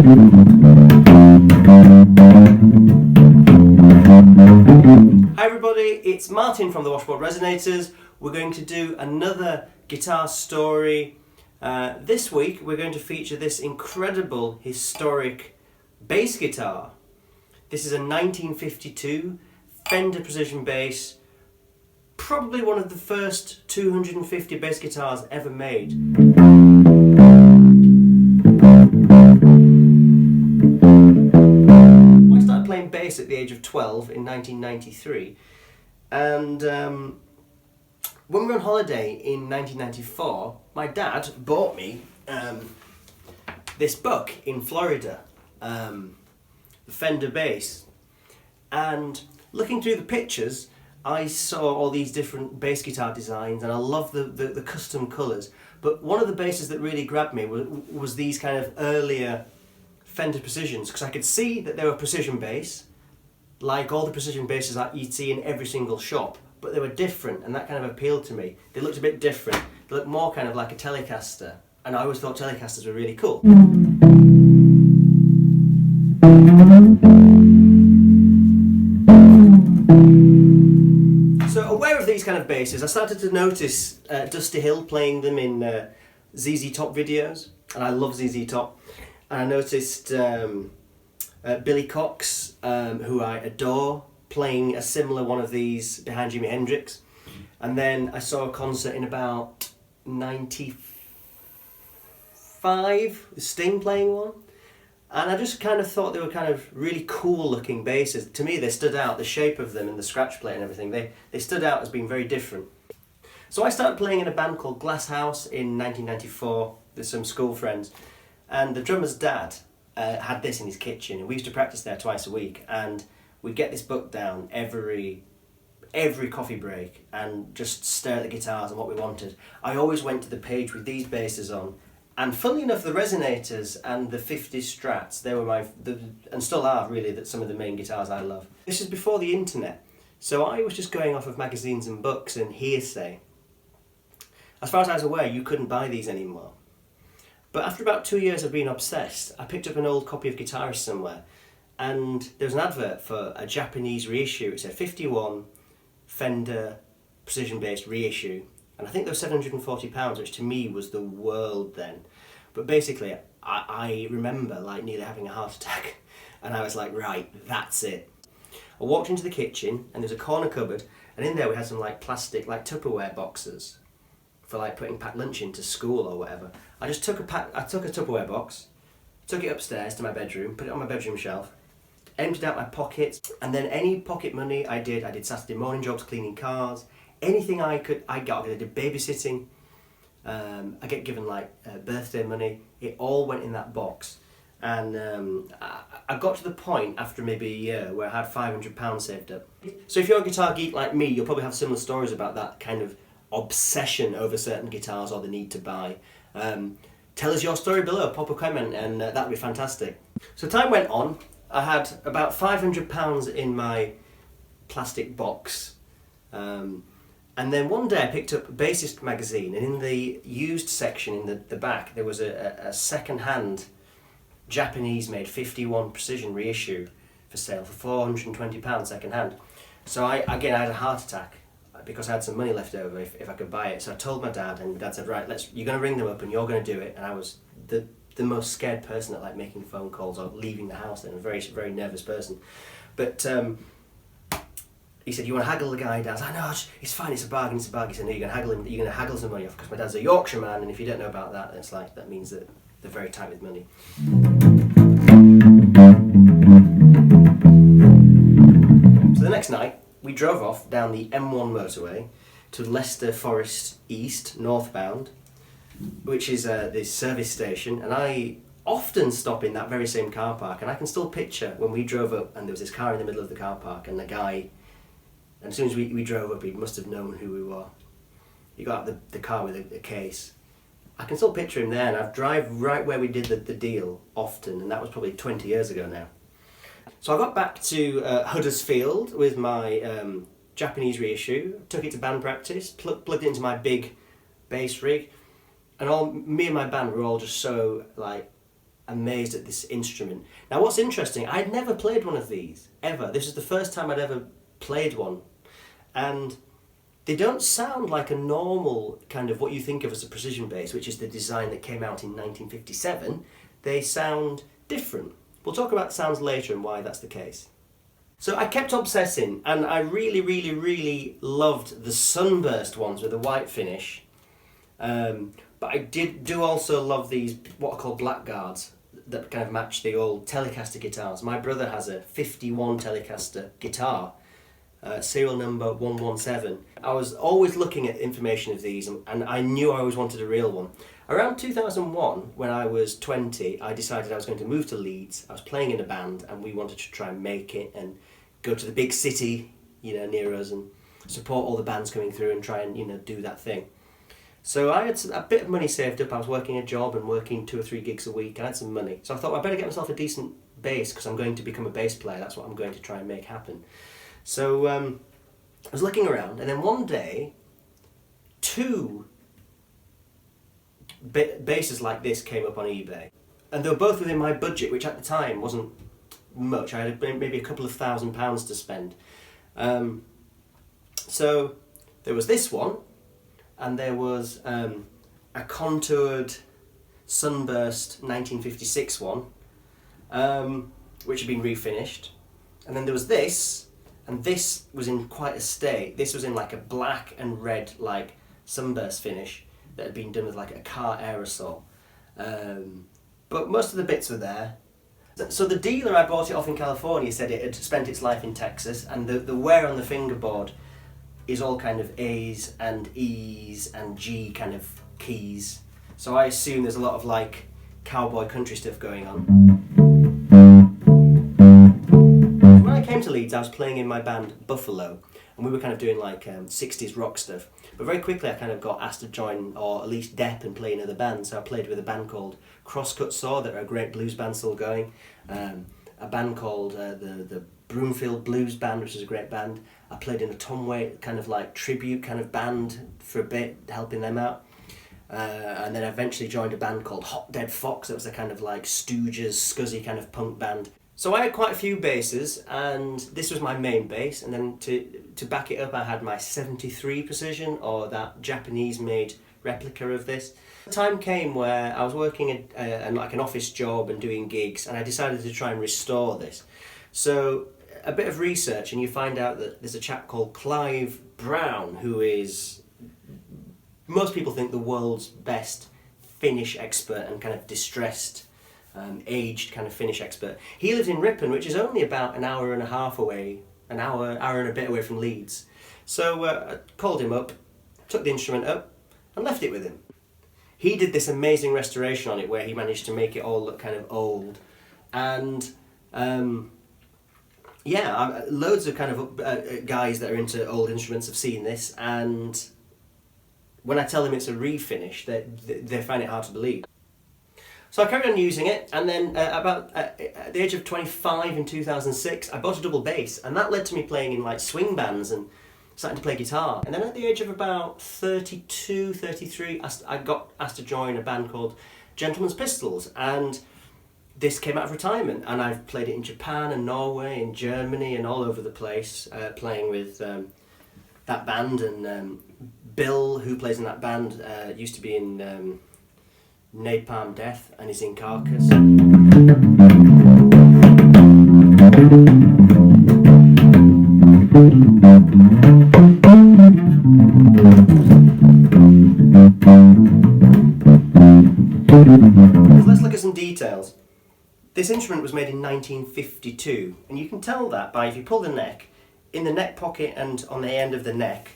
Hi everybody, it's Martin from the Washboard Resonators. We're going to do another guitar story. This week we're going to feature this incredible historic bass guitar. This is a 1952 Fender Precision Bass, probably one of the first 250 bass guitars ever made. I started playing bass at the age of 12 in 1993, and when we were on holiday in 1994, my dad bought me this book in Florida, the Fender Bass, and looking through the pictures I saw all these different bass guitar designs, and I love the custom colours, but one of the basses that really grabbed me was these kind of earlier Fender Precisions, because I could see that they were precision bass, like all the precision basses that you'd see in every single shop, but they were different, and that kind of appealed to me. They looked a bit different. They looked more kind of like a Telecaster, and I always thought Telecasters were really cool. So aware of these kind of basses, I started to notice Dusty Hill playing them in ZZ Top videos, and I love ZZ Top. And I noticed Billy Cox, who I adore, playing a similar one of these behind Jimi Hendrix. And then I saw a concert in about 95, Sting playing one. And I just kind of thought they were kind of really cool looking basses. To me they stood out, the shape of them and the scratch plate and everything, they stood out as being very different. So I started playing in a band called Glass House in 1994 with some school friends. And the drummer's dad had this in his kitchen, and we used to practice there twice a week, and we'd get this book down every coffee break and just stare at the guitars and what we wanted. I always went to the page with these basses on, and funnily enough the Resonators and the 50s Strats, they were and still are really, some of the main guitars I love. This is before the internet, so I was just going off of magazines and books and hearsay. As far as I was aware, you couldn't buy these anymore. But after about 2 years of being obsessed, I picked up an old copy of Guitarists somewhere, and there was an advert for a Japanese reissue. It said 51 Fender Precision Bass reissue, and I think they were £740, which to me was the world then. But basically, I remember like nearly having a heart attack, and I was like, right, that's it. I walked into the kitchen, and there's a corner cupboard, and in there we had some like plastic, like Tupperware boxes for like putting packed lunch into school or whatever. I just took a Tupperware box, took it upstairs to my bedroom, put it on my bedroom shelf, emptied out my pockets, and then any pocket money I did Saturday morning jobs, cleaning cars, anything I got. I did babysitting, I get given like birthday money, it all went in that box. And I got to the point after maybe a year where I had £500 saved up. So if you're a guitar geek like me, you'll probably have similar stories about that kind of obsession over certain guitars or the need to buy. Tell us your story below, pop a comment, and that'd be fantastic. So time went on, I had about £500 in my plastic box, and then one day I picked up Bassist magazine, and in the used section in the back there was a second-hand Japanese made 51 Precision reissue for sale for £420 second-hand. So I had a heart attack, because I had some money left over if I could buy it. So I told my dad, and my dad said, right, you're going to ring them up and you're going to do it. And I was the most scared person at like making phone calls or leaving the house then, a very, very nervous person. But he said, you want to haggle the guy down? I said, no, it's fine, it's a bargain. He said, no, you're going to haggle some money off, because my dad's a Yorkshireman, and if you don't know about that, it's like, that means that they're very tight with money. So the next night, we drove off down the M1 motorway to Leicester Forest East, northbound, which is this service station, and I often stop in that very same car park, and I can still picture when we drove up and there was this car in the middle of the car park, and the guy, and as soon as we drove up, he must have known who we were. He got out the car with a case. I can still picture him there, and I've drive right where we did the deal often, and that was probably 20 years ago now. So I got back to Huddersfield with my Japanese reissue, took it to band practice, plugged it into my big bass rig, and me and my band were all just so like amazed at this instrument. Now what's interesting, I'd never played one of these, ever. This is the first time I'd ever played one. And they don't sound like a normal kind of what you think of as a precision bass, which is the design that came out in 1957. They sound different. We'll talk about sounds later and why that's the case. So I kept obsessing, and I really, really, really loved the sunburst ones with the white finish. But I do also love these, what are called blackguards, that kind of match the old Telecaster guitars. My brother has a 51 Telecaster guitar, serial number 117. I was always looking at information of these, and I knew I always wanted a real one. Around 2001, when I was 20, I decided I was going to move to Leeds. I was playing in a band, and we wanted to try and make it and go to the big city, near us, and support all the bands coming through and try and, do that thing. So I had a bit of money saved up. I was working a job and working 2 or 3 gigs a week. I had some money. So I thought, well, I better get myself a decent bass because I'm going to become a bass player. That's what I'm going to try and make happen. So I was looking around, and then one day, 2 basses like this came up on eBay. And they were both within my budget, which at the time wasn't much. I had maybe a couple of £1,000 to spend. So there was this one, and there was a contoured sunburst 1956 one, which had been refinished. And then there was this, and this was in quite a state. This was in like a black and red like sunburst finish that had been done with like a car aerosol. But most of the bits were there. So the dealer I bought it off in California said it had spent its life in Texas, and the wear on the fingerboard is all kind of A's and E's and G kind of keys. So I assume there's a lot of like cowboy country stuff going on. When I came to Leeds, I was playing in my band Buffalo, and we were kind of doing like 60s rock stuff. But very quickly I kind of got asked to join, or at least dep and play in other bands. So I played with a band called Crosscut Saw, that are a great blues band still going. A band called the Broomfield Blues Band, which is a great band. I played in a Tom Waite kind of like tribute kind of band for a bit, helping them out. And then I eventually joined a band called Hot Dead Fox. That was a kind of like Stooges, scuzzy kind of punk band. So I had quite a few basses, and this was my main bass. And then to back it up, I had my 73 Precision, or that Japanese-made replica of this. The time came where I was working like an office job and doing gigs, and I decided to try and restore this. So a bit of research, and you find out that there's a chap called Clive Brown, who is, most people think, the world's best finish expert and kind of distressed, aged kind of finish expert. He lives in Ripon, which is only about an hour and a half away, an hour and a bit away from Leeds. So I called him up, took the instrument up, and left it with him. He did this amazing restoration on it where he managed to make it all look kind of old. And yeah, loads of kind of guys that are into old instruments have seen this, and when I tell them it's a refinish, they find it hard to believe. So I carried on using it, and then about at the age of 25 in 2006, I bought a double bass, and that led to me playing in like swing bands and starting to play guitar. And then at the age of about 32, 33, I got asked to join a band called Gentleman's Pistols, and this came out of retirement, and I've played it in Japan and Norway and Germany and all over the place, playing with that band. And Bill, who plays in that band, used to be in Napalm Death, and is in Carcass. Let's look at some details. This instrument was made in 1952, and you can tell that by, if you pull the neck, in the neck pocket and on the end of the neck,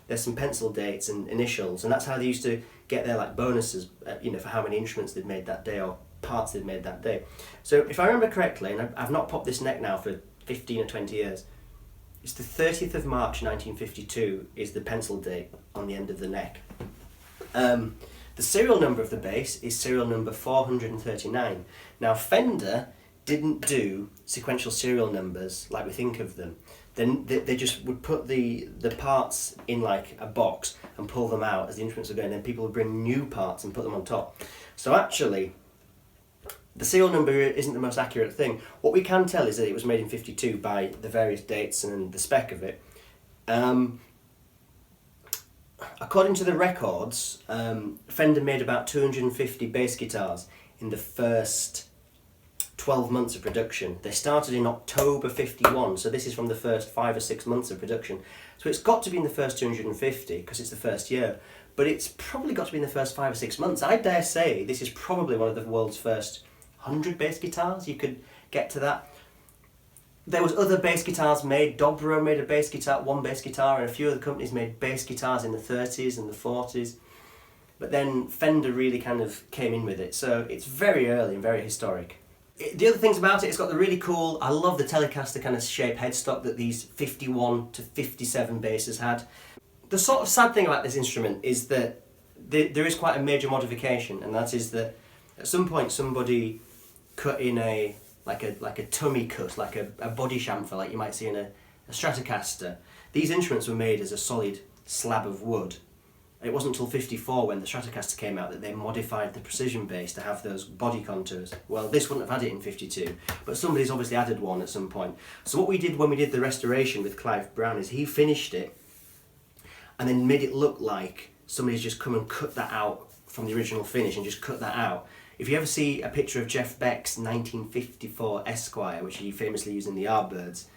there's some pencil dates and initials, and that's how they used to get their like bonuses, for how many instruments they'd made that day or parts they'd made that day. So if I remember correctly, and I've not popped this neck now for 15 or 20 years, it's the 30th of March 1952 is the pencil date on the end of the neck. The serial number of the bass is serial number 439. Now Fender didn't do sequential serial numbers like we think of them. Then they just would put the parts in like a box and pull them out as the instruments were going, and then people would bring new parts and put them on top. So actually, The serial number isn't the most accurate thing. What we can tell is that it was made in 52 by the various dates and the spec of it. According to the records, Fender made about 250 bass guitars in the first 12 months of production. They started in October 51, so this is from the first 5 or 6 months of production. So it's got to be in the first 250 because it's the first year, but it's probably got to be in the first 5 or 6 months. I dare say this is probably one of the world's first 100 bass guitars. You could get to that. There was other bass guitars made. Dobro made a bass guitar, one bass guitar, and a few other companies made bass guitars in the 30s and the 40s. But then Fender really kind of came in with it, so it's very early and very historic. The other things about it, it's got the really cool, I love the Telecaster kind of shape headstock that these 51 to 57 basses had. The sort of sad thing about this instrument is that there is quite a major modification, and that is that at some point somebody cut in a tummy cut, like a body chamfer like you might see in a Stratocaster. These instruments were made as a solid slab of wood. It wasn't until 54 when the Stratocaster came out that they modified the Precision Bass to have those body contours. Well, this wouldn't have had it in 52, but somebody's obviously added one at some point. So what we did when we did the restoration with Clive Brown is he finished it and then made it look like somebody's just come and cut that out from the original finish and just cut that out. If you ever see a picture of Jeff Beck's 1954 Esquire, which he famously used in the Yardbirds,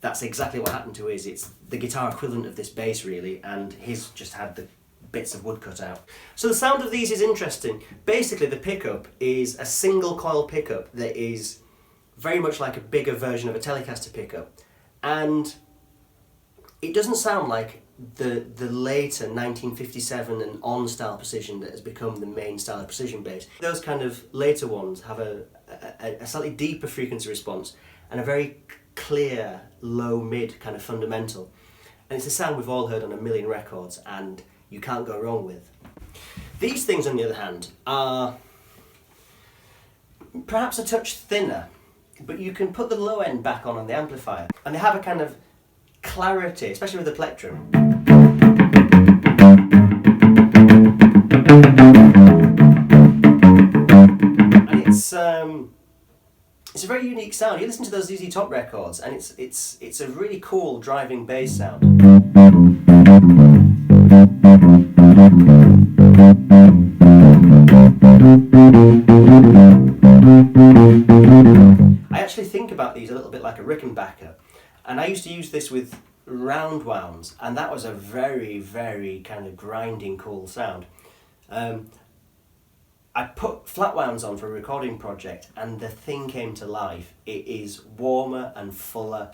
that's exactly what happened to his. It's the guitar equivalent of this bass really, and his just had the bits of wood cut out. So the sound of these is interesting. Basically the pickup is a single coil pickup that is very much like a bigger version of a Telecaster pickup, and it doesn't sound like the later 1957 and on style precision that has become the main style of precision bass. Those kind of later ones have a slightly deeper frequency response and a very clear low mid kind of fundamental, and it's a sound we've all heard on a million records and you can't go wrong with. These things, on the other hand, are perhaps a touch thinner, but you can put the low end back on the amplifier, and they have a kind of clarity, especially with the plectrum. And it's a very unique sound. You listen to those ZZ Top records, and it's a really cool driving bass sound. I actually think about these a little bit like a Rickenbacker, and I used to use this with round wounds, and that was a very, very kind of grinding cool sound. I put flat wounds on for a recording project and the thing came to life. It is warmer and fuller.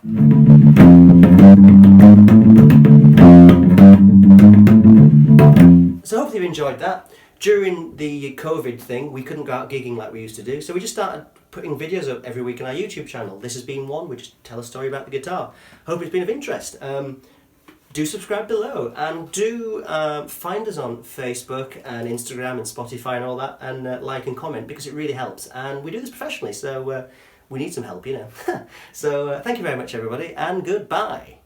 So hopefully you enjoyed that. During the COVID thing, we couldn't go out gigging like we used to do, so we just started putting videos up every week on our YouTube channel. This has been one. We just tell a story about the guitar. Hope it's been of interest. Do subscribe below, and do find us on Facebook and Instagram and Spotify and all that, and like and comment, because it really helps, and we do this professionally, so we need some help, you know. So thank you very much everybody, and goodbye.